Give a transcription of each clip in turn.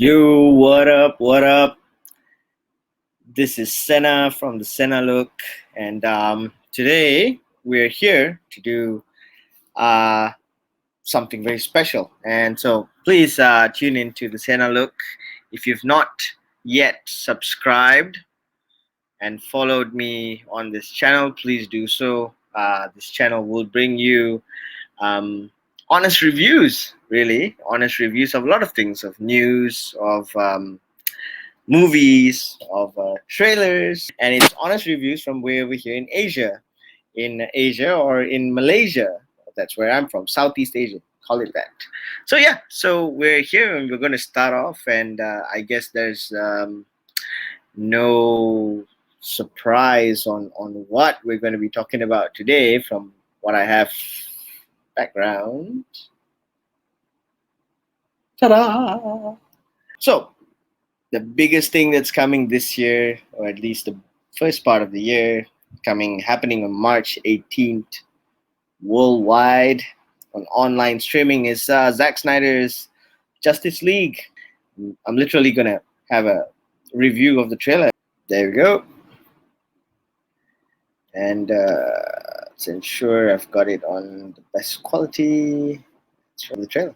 Yo, what up? What up? This is Sena from the Sena Look, and today we're here to do uh, something very special. And so please tune into the Sena Look. If you've not yet subscribed and followed me on this channel, please do so. This channel will bring you honest reviews, really honest reviews of a lot of things, of news, of movies, of trailers, and it's honest reviews from way over here in Asia or in Malaysia. That's where I'm from, Southeast Asia. Call it that. So yeah, so we're here and we're going to start off, and I guess there's no surprise on what we're going to be talking about today from what I have background. Ta-da! So the biggest thing that's coming this year, or at least the first part of the year, happening on March 18th worldwide on online streaming, is Zack Snyder's Justice League. I'm literally gonna have a review of the trailer. There we go. And let's ensure I've got it on the best quality. Let's show the trailer.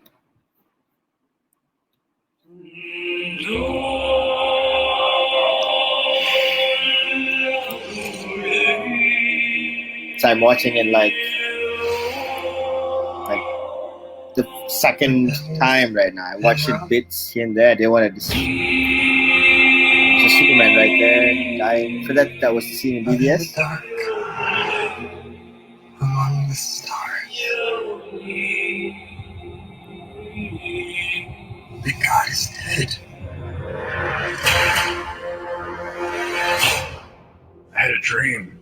So I'm watching it like the second time right now. I watched it bits here and there. I didn't want to There's a Superman right there dying. For that was the scene in BBS. Dark among the stars, the God is dead. I had a dream.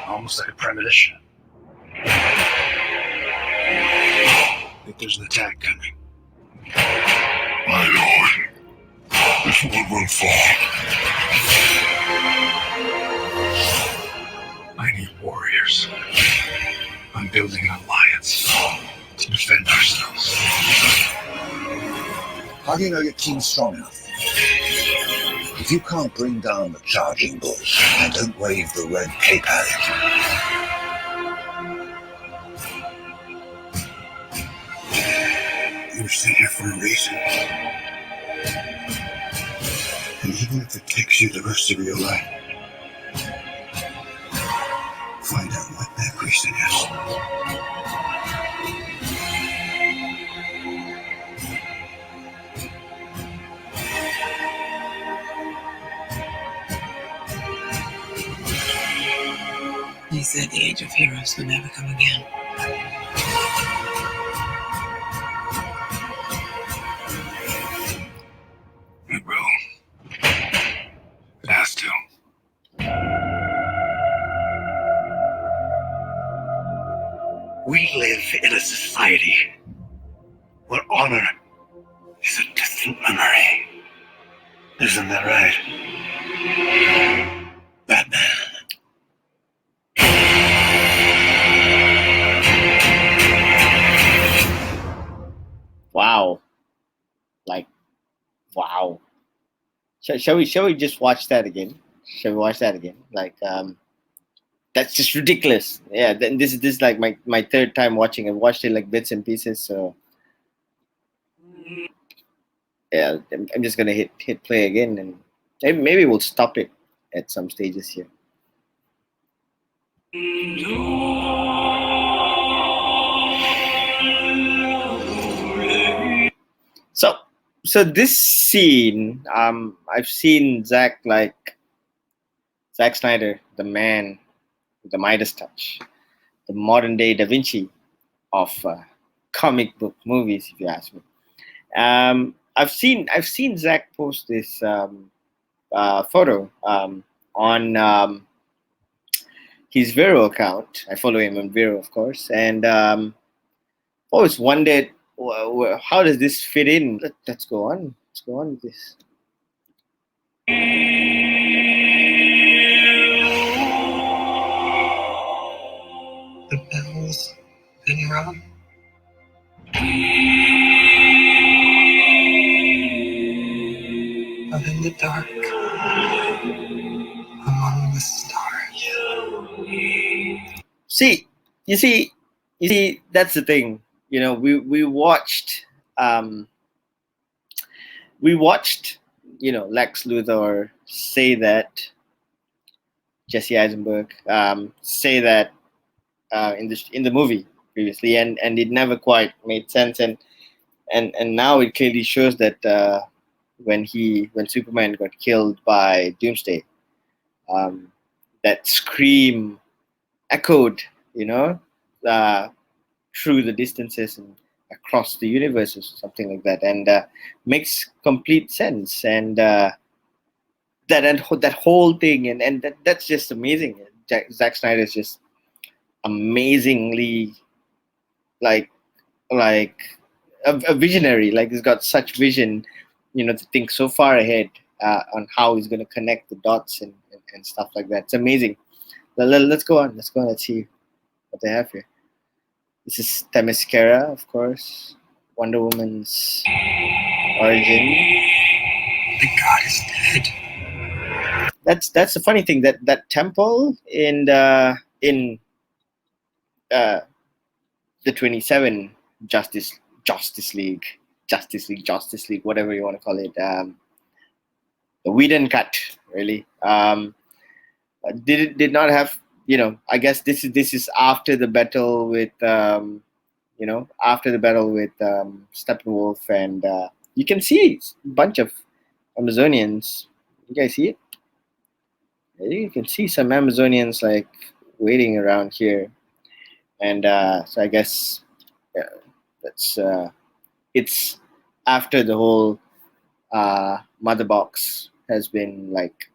Almost like a premonition. That there's an attack coming. My lord, this world will fall. I need warriors. I'm building an alliance to defend ourselves. How do you know your team's strong enough? If you can't bring down the charging bull and don't wave the red cape at it, you're sent here for a reason. And even if it takes you the rest of your life, find out what that reason is. He said the age of heroes will never come again. It will. It has to. We live in a society where honor is a distant memory. Isn't that right? Batman. Wow. Like, wow. Shall we just watch that again? Shall we watch that again? Like, that's just ridiculous. Yeah, then this is like my third time watching. I watched it like bits and pieces. So yeah, I'm just gonna hit play again, and maybe we'll stop it at some stages here. So this scene, I've seen Zack Snyder, the man with the Midas touch, the modern day Da Vinci of comic book movies, if you ask me. I've seen Zack post this photo on his Vero account. I follow him on Vero, of course, and always wondered, how does this fit in? Let's go on. Let's go on with this. The bell's been rung. in the dark among the stars. See, you see, that's the thing. We watched, um, Lex Luthor say that, Jesse Eisenberg say that in the movie previously, and it never quite made sense, and now it clearly shows that when Superman got killed by Doomsday, um, that scream echoed, uh, through the distances and across the universe or something like that, and makes complete sense. And that whole thing, and that's just amazing. Zack Snyder is just amazingly, like a visionary. Like, he's got such vision, to think so far ahead on how he's going to connect the dots and stuff like that. It's amazing. Let's go on. Let's see what they have here. This is Themyscira, of course. Wonder Woman's origin. The god is dead. That's the funny thing, that temple in uh, the 27 Justice League, whatever you want to call it. The Whedon cut, really. Did not have, I guess this is after the battle with Steppenwolf, and you can see a bunch of Amazonians. You guys see it? You can see some Amazonians like waiting around here, and so I guess, yeah, that's it's after the whole mother box has been, like,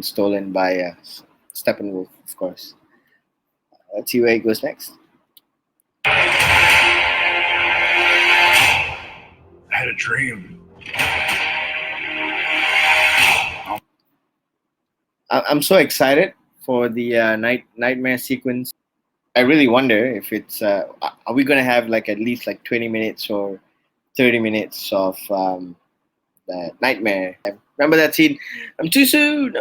stolen by Steppenwolf, of course. Let's see where it goes next. I had a dream. I'm so excited for the nightmare sequence. I really wonder if it's are we gonna have like at least like 20 minutes or 30 minutes of the nightmare. Remember that scene? I'm too soon.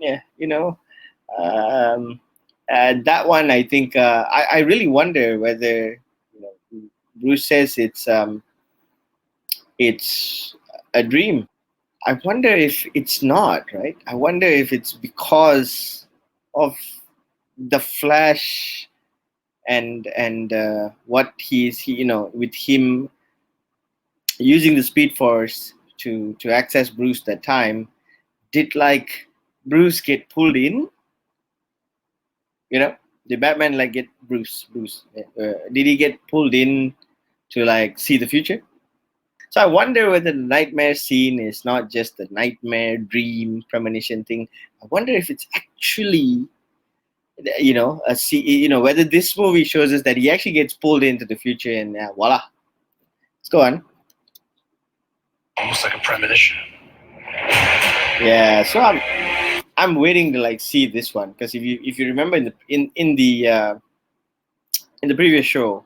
Yeah, that one. I think I really wonder whether, Bruce says it's a dream. I wonder if it's not, right? I wonder if it's because of the Flash and what with him using the Speed Force to access Bruce that time. Did, like, Bruce get pulled in? Did Batman, like, get Bruce? Did he get pulled in to, like, see the future? So I wonder whether the nightmare scene is not just a nightmare dream premonition thing. I wonder if it's actually, whether this movie shows us that he actually gets pulled into the future, and voila. Let's go on. Almost like a premonition. Yeah, so I'm waiting to, like, see this one, because if you remember in the previous show,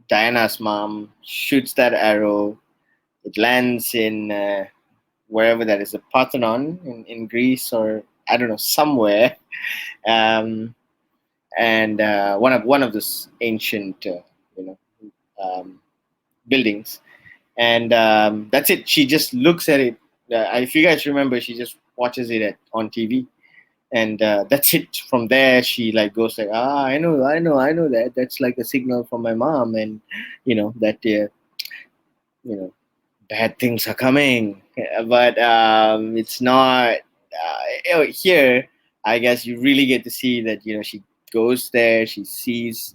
Diana's mom shoots that arrow. It lands in wherever that is, the Parthenon in Greece, or I don't know, somewhere, and one of those ancient buildings, and that's it. She just looks at it. If you guys remember, she just watches it on TV, and that's it. From there, she, like, goes like, I know that that's like a signal from my mom, and that bad things are coming. But it's not here. I guess you really get to see that she goes there, she sees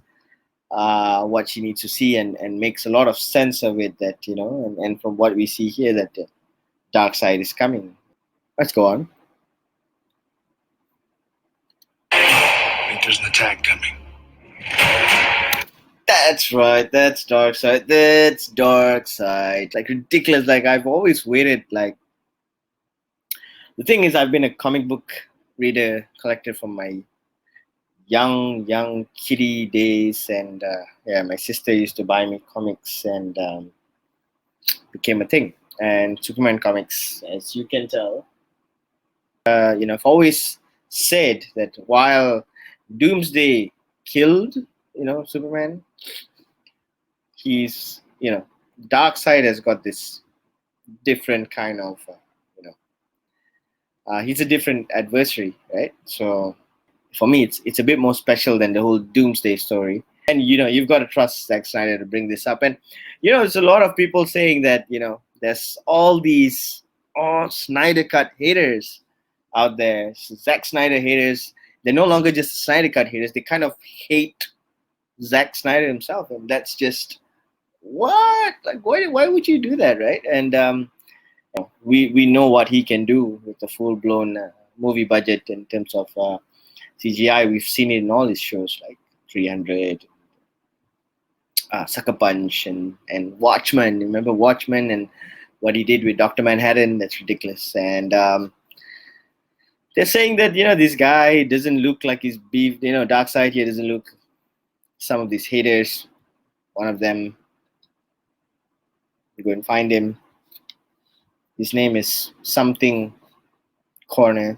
what she needs to see, and makes a lot of sense of it, that and from what we see here, that the dark side is coming. Let's go on. I think there's an attack coming. That's right. That's dark side. Like, ridiculous. Like, I've always waited. Like, the thing is, I've been a comic book reader, collector from my young kiddie days, and yeah, my sister used to buy me comics, and became a thing. And Superman comics, as you can tell, I've always said that while Doomsday killed, Superman, he's, Darkseid has got this different kind of, he's a different adversary, right? So for me, it's a bit more special than the whole Doomsday story. And you've got to trust Zack Snyder to bring this up. And there's a lot of people saying that there's all these Snydercut haters out there, Zack Snyder haters. They're no longer just Snydercut haters. They kind of hate Zack Snyder himself, and that's just what? Like, why would you do that, right? And we know what he can do with the full blown movie budget in terms of CGI. We've seen it in all his shows like 300, Sucker Punch, and Watchmen. Remember Watchmen and what he did with Dr. Manhattan? That's ridiculous. And they're saying that this guy doesn't look like he's beefed. Darkseid here doesn't look. Some of these haters, one of them, you go and find him. His name is something Corner.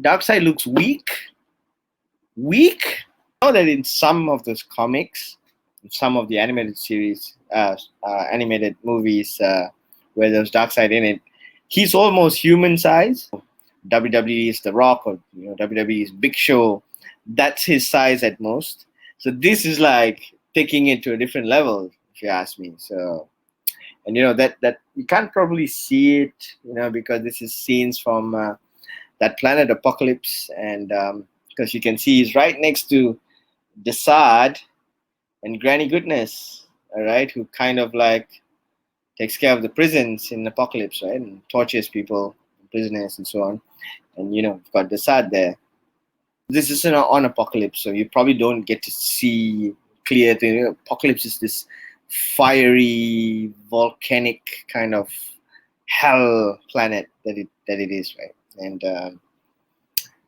Darkseid looks weak. Weak. I know that in some of those comics, in some of the animated series, animated movies where there's Darkseid in it, he's almost human size. WWE is The Rock, or WWE is Big Show. That's his size at most. So this is like taking it to a different level, if you ask me. So, and that you can't probably see it, because this is scenes from that planet Apocalypse, and because you can see he's right next to Desaad and Granny Goodness, all right, who kind of like takes care of the prisons in Apocalypse, right, and tortures people, prisoners, and so on. And we've got Desaad there. This isn't on Apocalypse, so you probably don't get to see clear thing. Apocalypse is this fiery, volcanic kind of hell planet that it is, right? And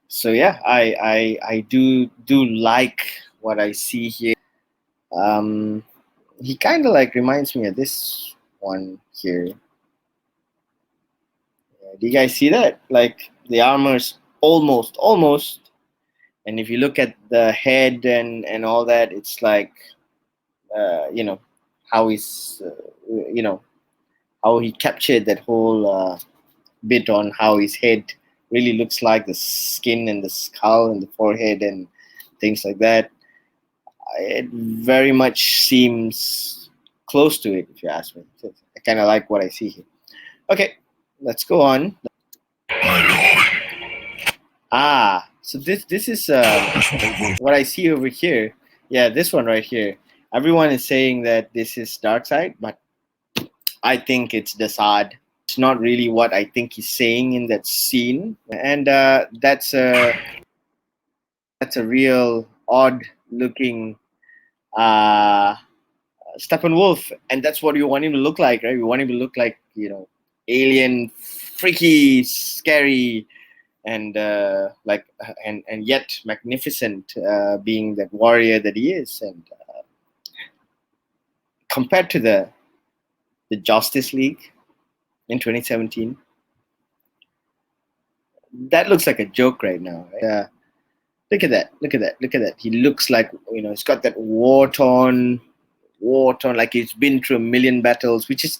so yeah, I do like what I see here. He kind of like reminds me of this one here. Do you guys see that? Like the armor's almost. And if you look at the head and all that, it's like, how he's, how he captured that whole bit on how his head really looks like the skin and the skull and the forehead and things like that. It very much seems close to it, if you ask me. So I kind of like what I see here. Okay, let's go on. So this is what I see over here. Yeah, this one right here. Everyone is saying that this is Darkseid, but I think it's Desaad. It's not really what I think he's saying in that scene, and that's a real odd-looking Steppenwolf, and that's what you want him to look like, right? You want him to look like alien, freaky, scary, and and yet magnificent, being that warrior that he is. And compared to the Justice League in 2017, that looks like a joke right now, right? Look at that. He looks like, he's got that war-torn, like he's been through a million battles, which is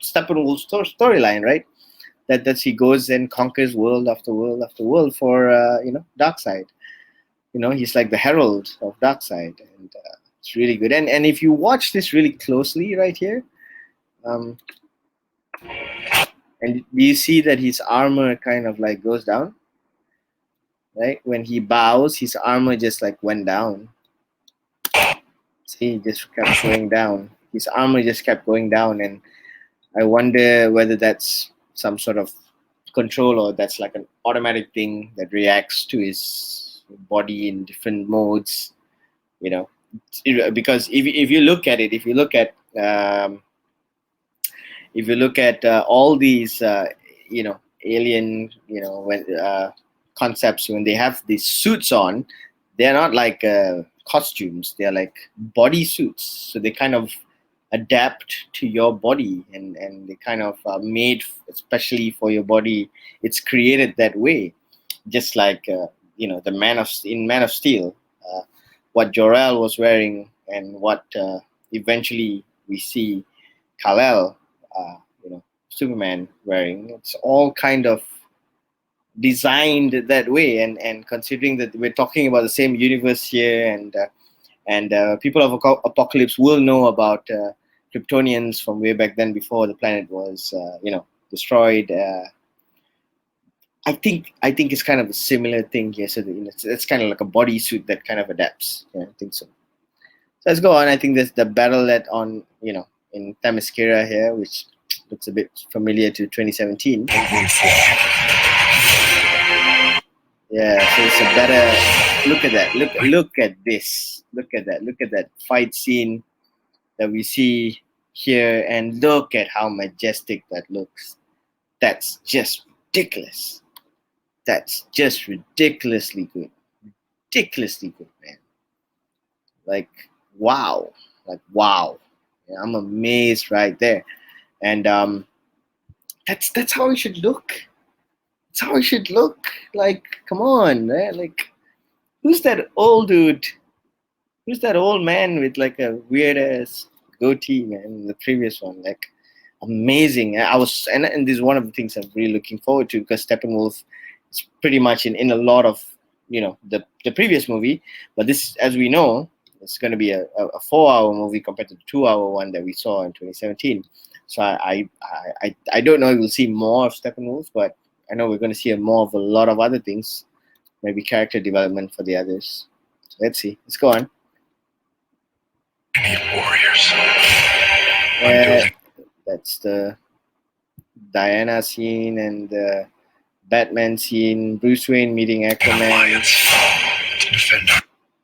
Steppenwolf's storyline, right? That's he goes and conquers world after world after world for Darkseid. He's like the herald of Darkseid, and it's really good. And if you watch this really closely right here, and do you see that his armor kind of like goes down, right? When he bows, his armor just like went down. See, just kept going down. His armor just kept going down, and I wonder whether that's some sort of control, or that's like an automatic thing that reacts to his body in different modes, because if you look at it, if you look at all these alien when concepts, when they have these suits on, they're not like costumes. They're like body suits. So they kind of adapt to your body, and they kind of are made especially for your body. It's created that way, just like the Man of Steel, what Jor-El was wearing, and what eventually we see Kal-El, Superman wearing. It's all kind of designed that way, and considering that we're talking about the same universe here, and people of Apocalypse will know about Kryptonians from way back then, before the planet was destroyed. I think it's kind of a similar thing here. So it's kind of like a bodysuit that kind of adapts. Yeah, I think so. So let's go on. I think there's the battle that in Themyscira here, which looks a bit familiar to 2017. It will fall. Yeah, so it's a better look at that. Look at this. Look at that. Look at that fight scene that we see here, and look at how majestic that looks. That's just ridiculous. That's just ridiculously good. Ridiculously good, man. Like wow. Yeah, I'm amazed right there. And that's how it should look. That's how it should look. Like, come on, man. Like, who's that old dude? Who's that old man with like a weird ass goatee, man? In the previous one, like, amazing. And this is one of the things I'm really looking forward to, because Steppenwolf is pretty much in a lot of the previous movie, but this, as we know, it's going to be a 4-hour movie compared to the 2-hour one that we saw in 2017. So I don't know if we'll see more of Steppenwolf, but I know we're going to see more of a lot of other things, maybe character development for the others. So let's see. Let's go on. We need warriors. That's the Diana scene and the Batman scene, Bruce Wayne meeting Aquaman.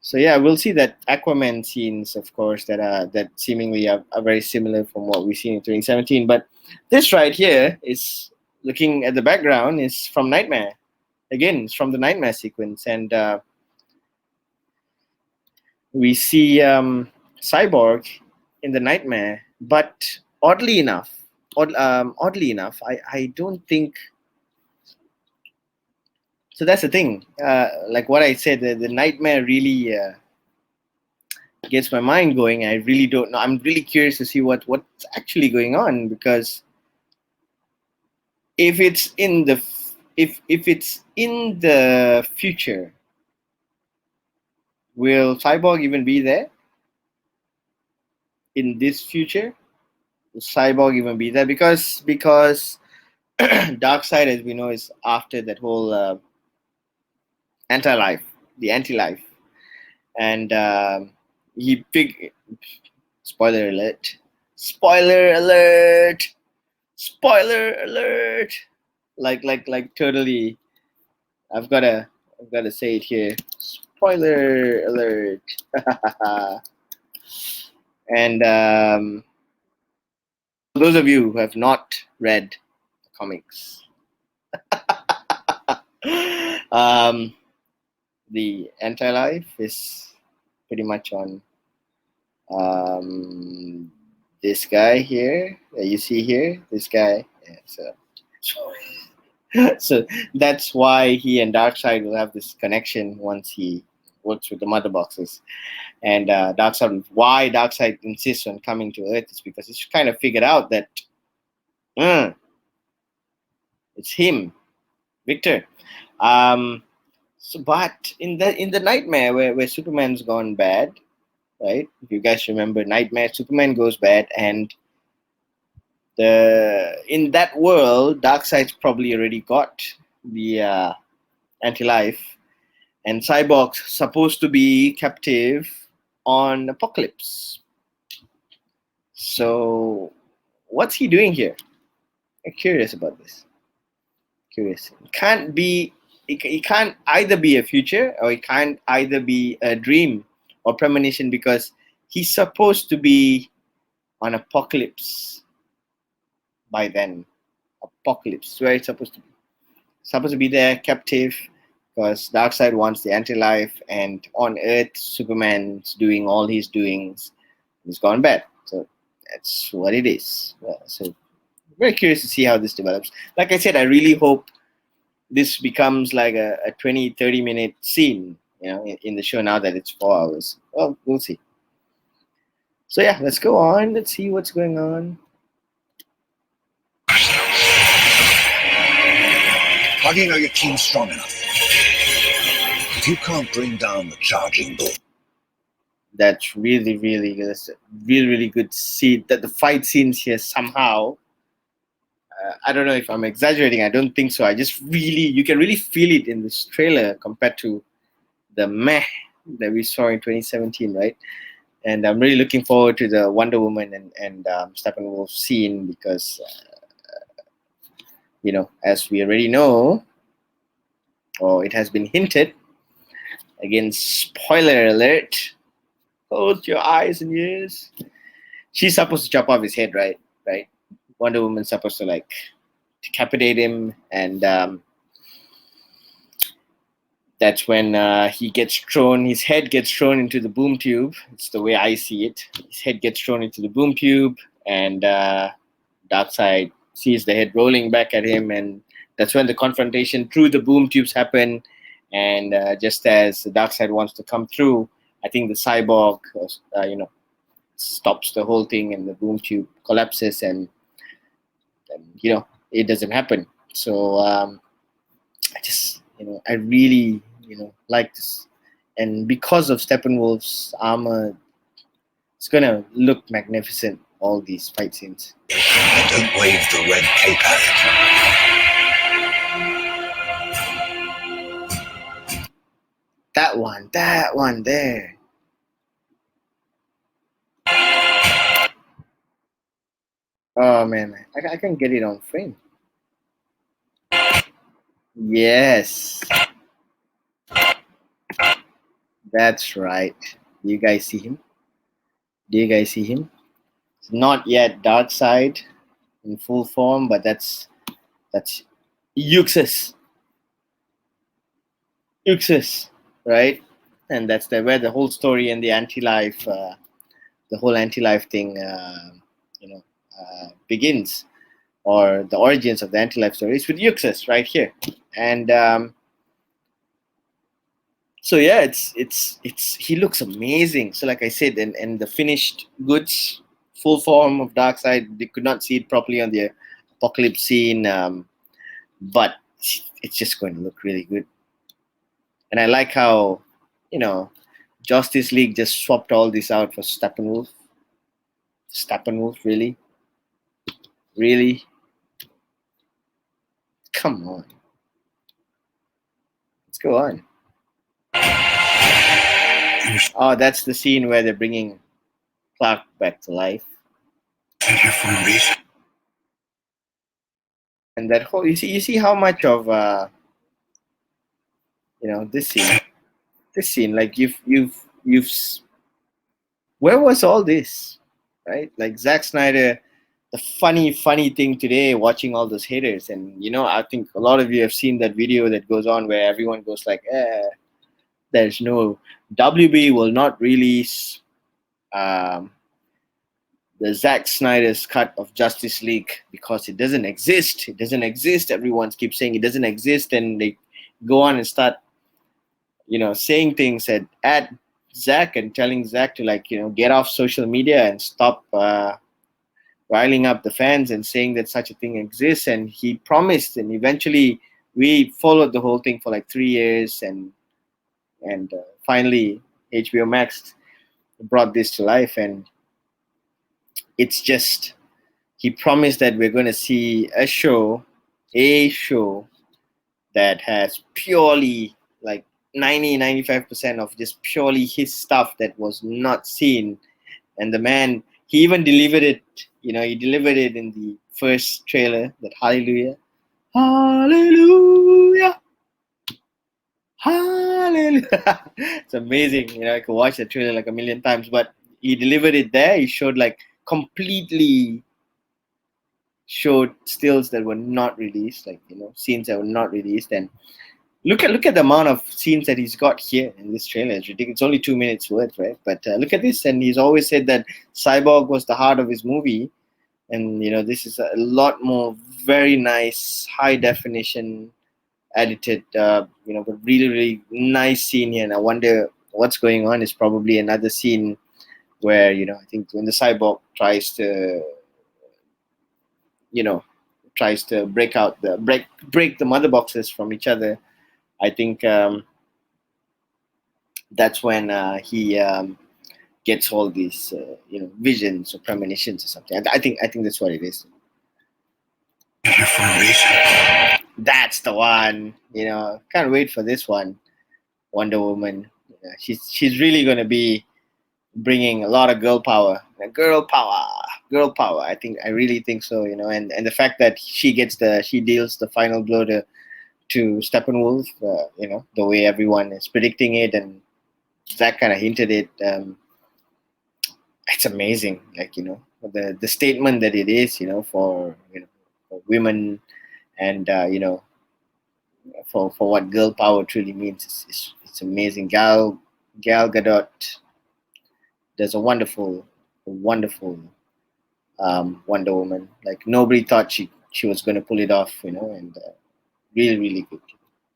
So yeah, we'll see that Aquaman scenes, of course, that seemingly are very similar from what we've seen in 2017. But this right here is, looking at the background, is from Nightmare. Again, it's from the Nightmare sequence, and we see Cyborg in the Nightmare. But oddly enough, I don't think. So that's the thing. Like what I said, the Nightmare really gets my mind going. I really don't know. I'm really curious to see what's actually going on, because if it's in the future, will Cyborg even be there? In this future, will Cyborg even be there? Because Darkseid, as we know, is after that whole anti-life, and he big spoiler alert, like totally. I've gotta say it here. Spoiler alert. And those of you who have not read the comics, the anti-life is pretty much on this guy here that you see here. This guy. Yeah, so that's why he and Darkseid will have this connection once he works with the mother boxes. And why Darkseid insists on coming to Earth is because he's kind of figured out that it's him, Victor. But in the Nightmare where Superman's gone bad, right? If you guys remember Nightmare, Superman goes bad, and in that world, Darkseid's probably already got the anti-life, and Cyborg's supposed to be captive on Apocalypse. So what's he doing here? I'm curious about this. It can't either be a future, or it can't either be a dream or premonition, because he's supposed to be on Apocalypse by then. Apocalypse, where it's supposed to be. Supposed to be there, captive, because Darkseid wants the anti-life, and on Earth, Superman's doing all he's doing. He's gone bad. So that's what it is. So very curious to see how this develops. Like I said, I really hope this becomes like a 20-30 minute scene, in the show now that it's 4 hours. Well, we'll see. So yeah, let's go on. Let's see what's going on. How do you know your team's strong enough? If you can't bring down the charging bull, That's really, really good. That's a really, really good scene. That the fight scenes here somehow. I don't know if I'm exaggerating. I don't think so. You can really feel it in this trailer compared to the meh that we saw in 2017, right? And I'm really looking forward to the Wonder Woman and Steppenwolf scene because, as we already know, or it has been hinted, again, spoiler alert, close your eyes and ears. She's supposed to chop off his head, right? Wonder Woman's supposed to like decapitate him, and that's when his head gets thrown into the boom tube. It's the way I see it. His head gets thrown into the boom tube, and Darkseid sees the head rolling back at him, and that's when the confrontation through the boom tubes happen. And just as the Darkseid wants to come through, I think the cyborg, stops the whole thing, and the boom tube collapses, and it doesn't happen. So I really like this, and because of Steppenwolf's armor, it's gonna look magnificent. All these fight scenes. and don't wave the red cape at it. That one there. Oh man, I can get it on frame. Yes, that's right. Do you guys see him? It's not yet Darkseid in full form, but that's Euxis, right? And that's where the whole story and the anti-life, thing, begins, or the origins of the anti-life story is with Euxis right here, and so yeah, it's he looks amazing. So like I said, and the finished goods, full form of Darkseid, they could not see it properly on the apocalypse scene, but it's just going to look really good. And I like how Justice League just swapped all this out for Steppenwolf. Really, come on, let's go on. Oh, that's the scene where they're bringing Clark back to life. Here for a reason. And that whole, you see how much of this scene, like you've where was all this, right? Like Zack Snyder, the funny thing today, watching all those haters, and I think a lot of you have seen that video that goes on where everyone goes like, there's no, WB will not release the Zack Snyder's cut of Justice League because it doesn't exist. Everyone keeps saying it doesn't exist, and they go on and start saying things at Zack and telling Zack to get off social media and stop riling up the fans and saying that such a thing exists. And he promised, and eventually we followed the whole thing for like 3 years, and finally HBO Max brought this to life. And it's just, he promised that we're going to see a show that has purely like 95% of just purely his stuff that was not seen. And the man, he even delivered it, he delivered it in the first trailer, that hallelujah, it's amazing. I could watch the trailer like a million times, but he delivered it there. He showed completely showed stills that were not released, scenes that were not released, and Look at the amount of scenes that he's got here in this trailer. It's ridiculous. It's only 2 minutes worth, right? But look at this, and he's always said that Cyborg was the heart of his movie, and this is a lot more very nice, high definition, edited, but really really nice scene here. And I wonder what's going on. Is probably another scene where I think when the Cyborg tries to break the mother boxes from each other. I think that's when he gets all these visions or premonitions or something. I think that's what it is. Here for a reason. That's the one. Can't wait for this one. Wonder Woman. She's really gonna be bringing a lot of girl power. Girl power. I really think so. And the fact that she deals the final blow to Steppenwolf. The way everyone is predicting it, and Zack kind of hinted it. It's amazing. The statement that it is. For women, and for what girl power truly means. It's amazing. Gal Gadot does a wonderful Wonder Woman. Like nobody thought she was going to pull it off, and really really good,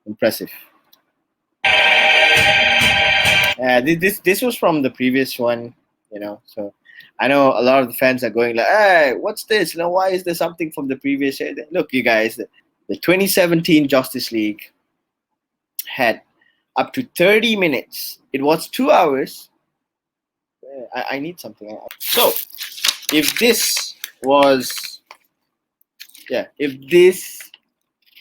impressive. This was from the previous one, so I know a lot of the fans are going like, hey, what's this? Why is there something from the previous year? Look, you guys, the 2017 Justice League had up to 30 minutes. It was 2 hours. I need something. So, if this was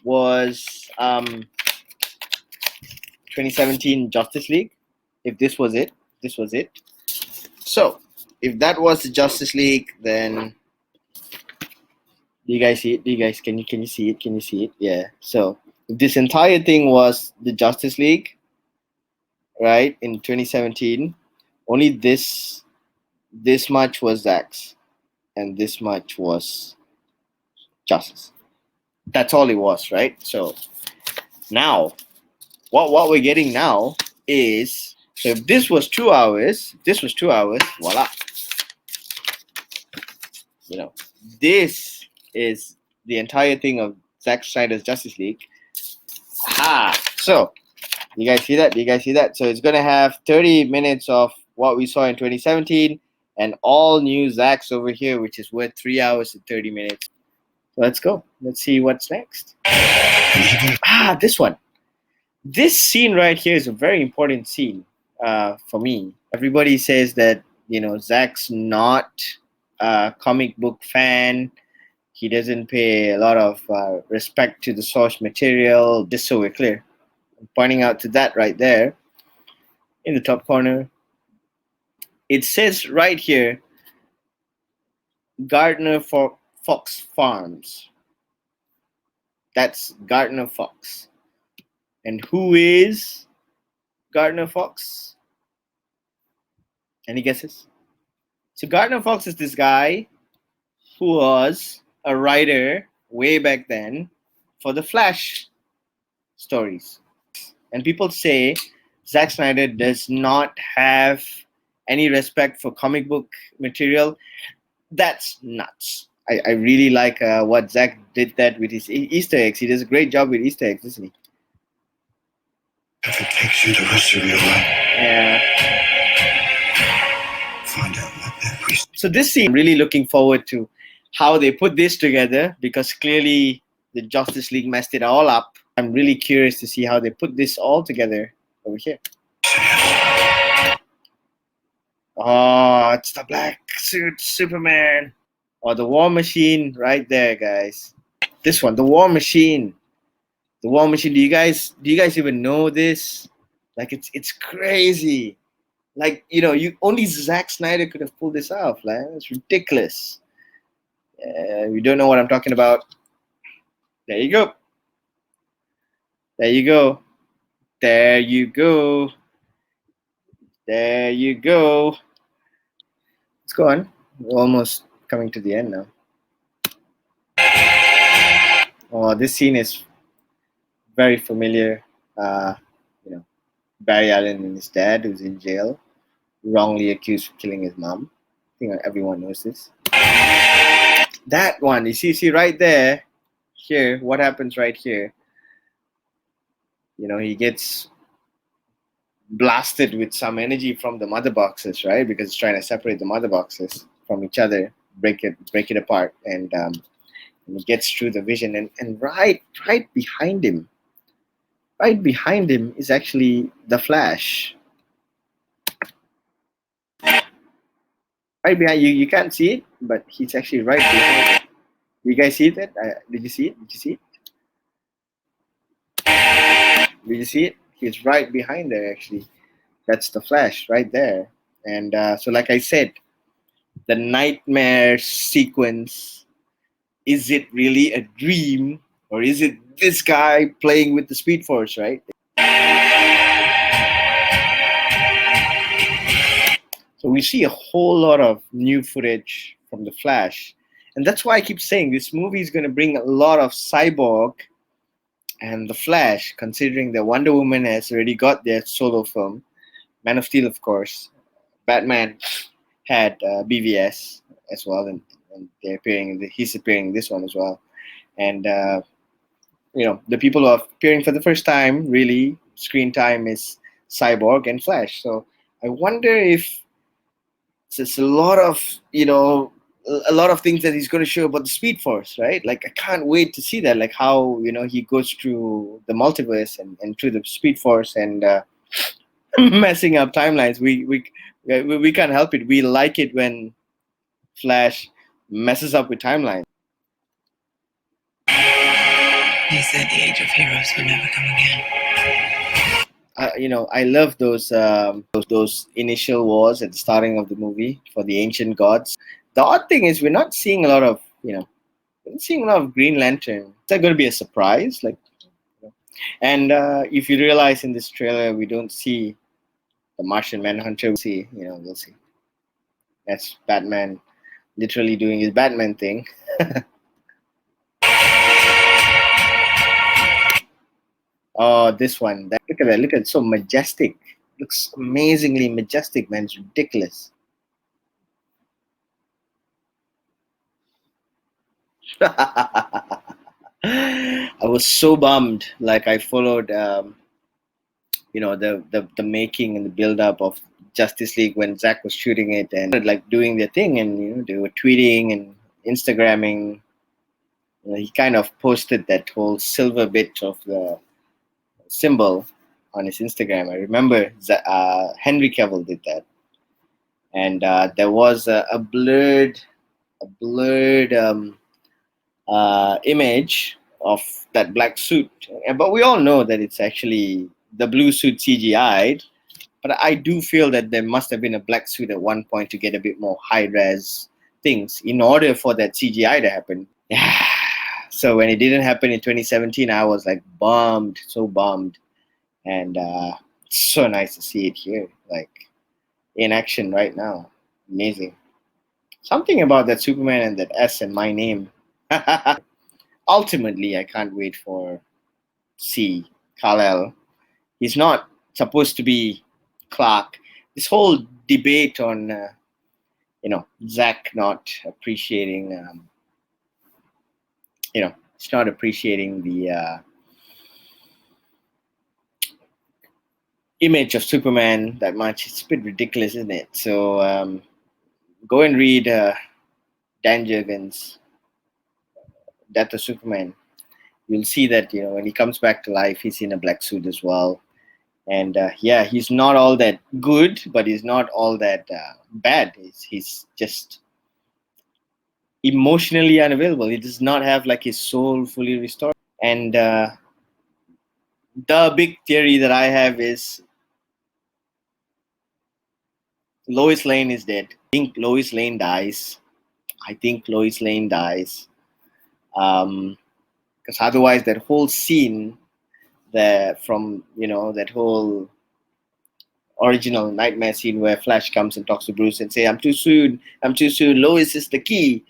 2017 Justice League, if this was it. So, if that was the Justice League, then do you guys see it? Can you see it? Yeah. So, if this entire thing was the Justice League, right, in 2017, only this much was Zack's, and this much was Justice. That's all it was, right? So now, what we're getting now is, so if this was 2 hours, voila. This is the entire thing of Zack Snyder's Justice League. So you guys see that? So it's gonna have 30 minutes of what we saw in 2017 and all new Zack's over here, which is worth 3 hours and 30 minutes. So let's go. Let's see what's next. This one. This scene right here is a very important scene for me. Everybody says that Zack's not a comic book fan. He doesn't pay a lot of respect to the source material. Just so we're clear, I'm pointing out to that right there in the top corner. It says right here, Gardner Fox Farms. That's Gardner Fox. And who is Gardner Fox? Any guesses? So Gardner Fox is this guy who was a writer way back then for the Flash stories. And people say Zack Snyder does not have any respect for comic book material. That's nuts. I really like what Zack did that with his Easter eggs. He does a great job with Easter eggs, doesn't he? If it takes you the rest of your life. Yeah. Find out what that reason. So this scene, I'm really looking forward to how they put this together, because clearly the Justice League messed it all up. I'm really curious to see how they put this all together over here. Oh, it's the black suit Superman. Or the War Machine right there, guys. This one, the War Machine. The War Machine. Do you guys even know this? Like it's crazy. Like, you only Zack Snyder could have pulled this off. Like, it's ridiculous. You don't know what I'm talking about. There you go. There you go. There you go. There you go. Let's go on. We're almost coming to the end now. Oh, this scene is very familiar. uh, you know, Barry Allen and his dad, who's in jail, wrongly accused of killing his mom. I think everyone knows this. That one, you see right there, here, what happens right here? He gets blasted with some energy from the mother boxes, right? Because it's trying to separate the mother boxes from each other, break it apart, and he gets through the vision, and right behind him is actually the Flash. Right behind you, you can't see it, but he's actually right behind it. You guys see that? Did you see it? Did you see it? Did you see it? He's right behind there, actually. That's the Flash right there. And so, like I said, the nightmare sequence, is it really a dream, or is it this guy playing with the Speed Force, right? So we see a whole lot of new footage from the Flash. And that's why I keep saying this movie is going to bring a lot of Cyborg and the Flash, considering that Wonder Woman has already got their solo film. Man of Steel, of course. Batman had BVS as well, and they're he's appearing in this one as well. And the people who are appearing for the first time, really, screen time is Cyborg and Flash. So I wonder if it's a lot of things that he's going to show about the Speed Force, right? Like, I can't wait to see that, like how he goes through the multiverse and through the Speed Force and messing up timelines. We can't help it. We like it when Flash messes up with timelines. He said the age of heroes would never come again. I love those initial wars at the starting of the movie for the ancient gods. The odd thing is we're not seeing a lot of Green Lantern. Is that going to be a surprise? And if you realize in this trailer we don't see the Martian Manhunter, we'll see. That's Batman literally doing his Batman thing. Oh, this one. Look at that. Look at it. So majestic. Looks amazingly majestic, man. It's ridiculous. I was so bummed. Like, I followed, the making and the build up of Justice League when Zack was shooting it and like doing their thing, and they were tweeting and Instagramming. He kind of posted that whole silver bit of the symbol on his Instagram. I remember Henry Cavill did that, and there was a blurred image of that black suit, but we all know that it's actually the blue suit CGI'd. But I do feel that there must have been a black suit at one point to get a bit more high res things in order for that CGI to happen. Yeah. So when it didn't happen in 2017, I was like bummed, so bummed. And it's so nice to see it here, like in action right now. Amazing. Something about that Superman and that S and my name. Ultimately, I can't wait for C. Kal-El. He's not supposed to be Clark. This whole debate on, Zack not appreciating, he's not appreciating the image of Superman that much. It's a bit ridiculous, isn't it? So go and read Dan Jurgens' Death of Superman. You'll see that when he comes back to life, he's in a black suit as well. And he's not all that good, but he's not all that bad. He's just emotionally unavailable. He does not have like his soul fully restored. And the big theory that I have is Lois Lane is dead. I think Lois Lane dies. Because otherwise that whole scene from that whole original Nightmare scene where Flash comes and talks to Bruce and say, I'm too soon, Lois is the key.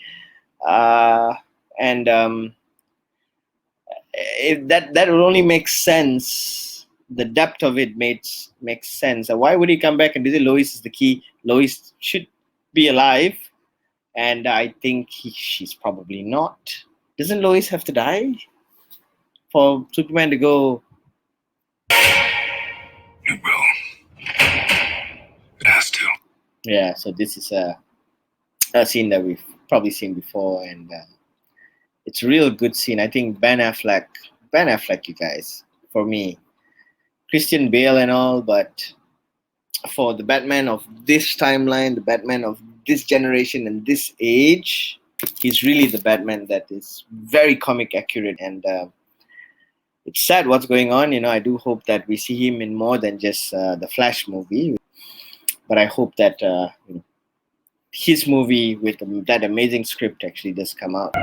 If that would only make sense the depth of it makes sense. Why would he come back and do it? Lois is the key. Lois should be alive, and I think she's probably not. Doesn't Lois have to die for Superman to go? It will. It has to. Yeah, so this is a scene that we've probably seen before, and it's a real good scene. I think Ben Affleck, you guys, for me, Christian Bale and all, but for the Batman of this timeline, the Batman of this generation and this age, he's really the Batman that is very comic accurate, and it's sad what's going on. I do hope that we see him in more than just the Flash movie, but I hope that his movie with that amazing script actually does come out.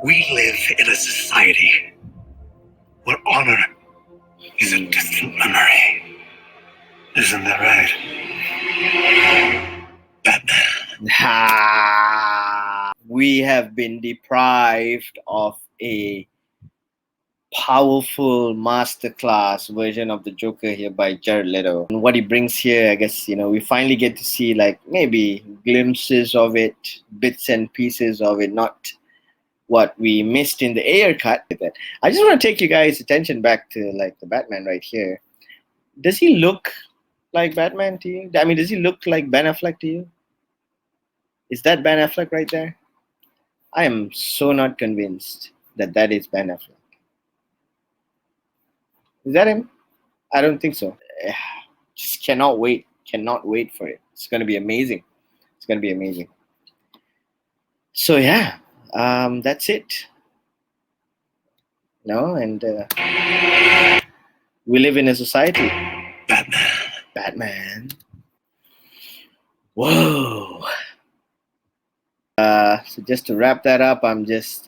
We live in a society where honor is a distant memory. Isn't that right? Batman. We have been deprived of a powerful masterclass version of the Joker here by Jared Leto. And what he brings here, I guess, we finally get to see like maybe glimpses of it, bits and pieces of it, not what we missed in the Ayer cut. I just want to take you guys' attention back to like the Batman right here. Does he look like Batman to you? I mean, does he look like Ben Affleck to you? Is that Ben Affleck right there? I am so not convinced that that is Ben Affleck. Is that him? I don't think so. Just cannot wait for it. It's going to be amazing. It's going to be amazing. So yeah, that's it. And we live in a society. Batman. Whoa. So just to wrap that up, I just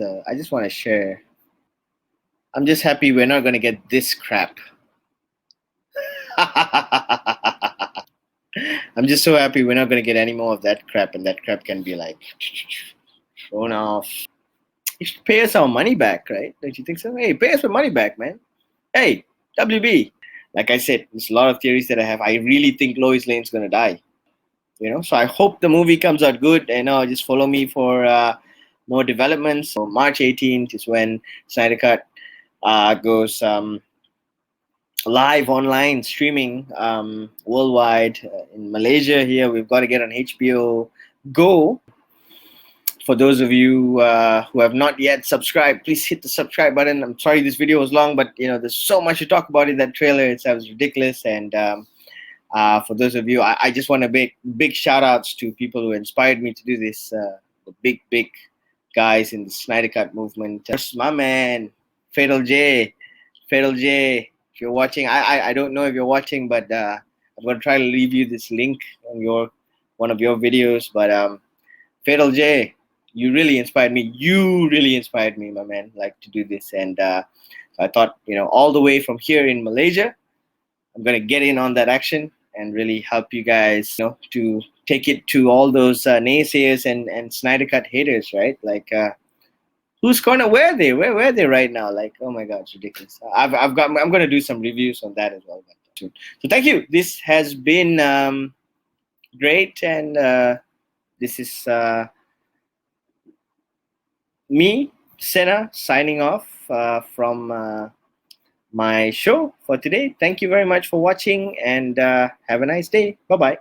want to share. I'm just happy we're not going to get this crap. I'm just so happy we're not going to get any more of that crap, and that crap can be like thrown off. You should pay us our money back, right? Don't you think so? Hey, pay us our money back, man. Hey, WB. Like I said, there's a lot of theories that I have. I really think Lois Lane's going to die. So I hope the movie comes out good. And just follow me for more developments. So March 18th is when Snydercut goes live online streaming worldwide. In Malaysia here, we've got to get on HBO Go. For those of you who have not yet subscribed, please hit the subscribe button. I'm sorry this video was long, but there's so much to talk about in that trailer. It was ridiculous. And for those of you, I just want to make big shout outs to people who inspired me to do this. The big guys in the Snydercut movement. First, my man, Fatal J. If you're watching, I don't know if you're watching, but I'm going to try to leave you this link on one of your videos. But Fatal J, you really inspired me. You really inspired me, my man, like to do this. And so I thought, all the way from here in Malaysia, I'm going to get in on that action and really help you guys, to take it to all those naysayers and Snydercut haters, right? Like, who's gonna where are they right now? Like, oh my God, it's ridiculous. I'm gonna do some reviews on that as well. So thank you. This has been great, and this is me, Sena, signing off from my show for today. Thank you very much for watching, and have a nice day. Bye-bye.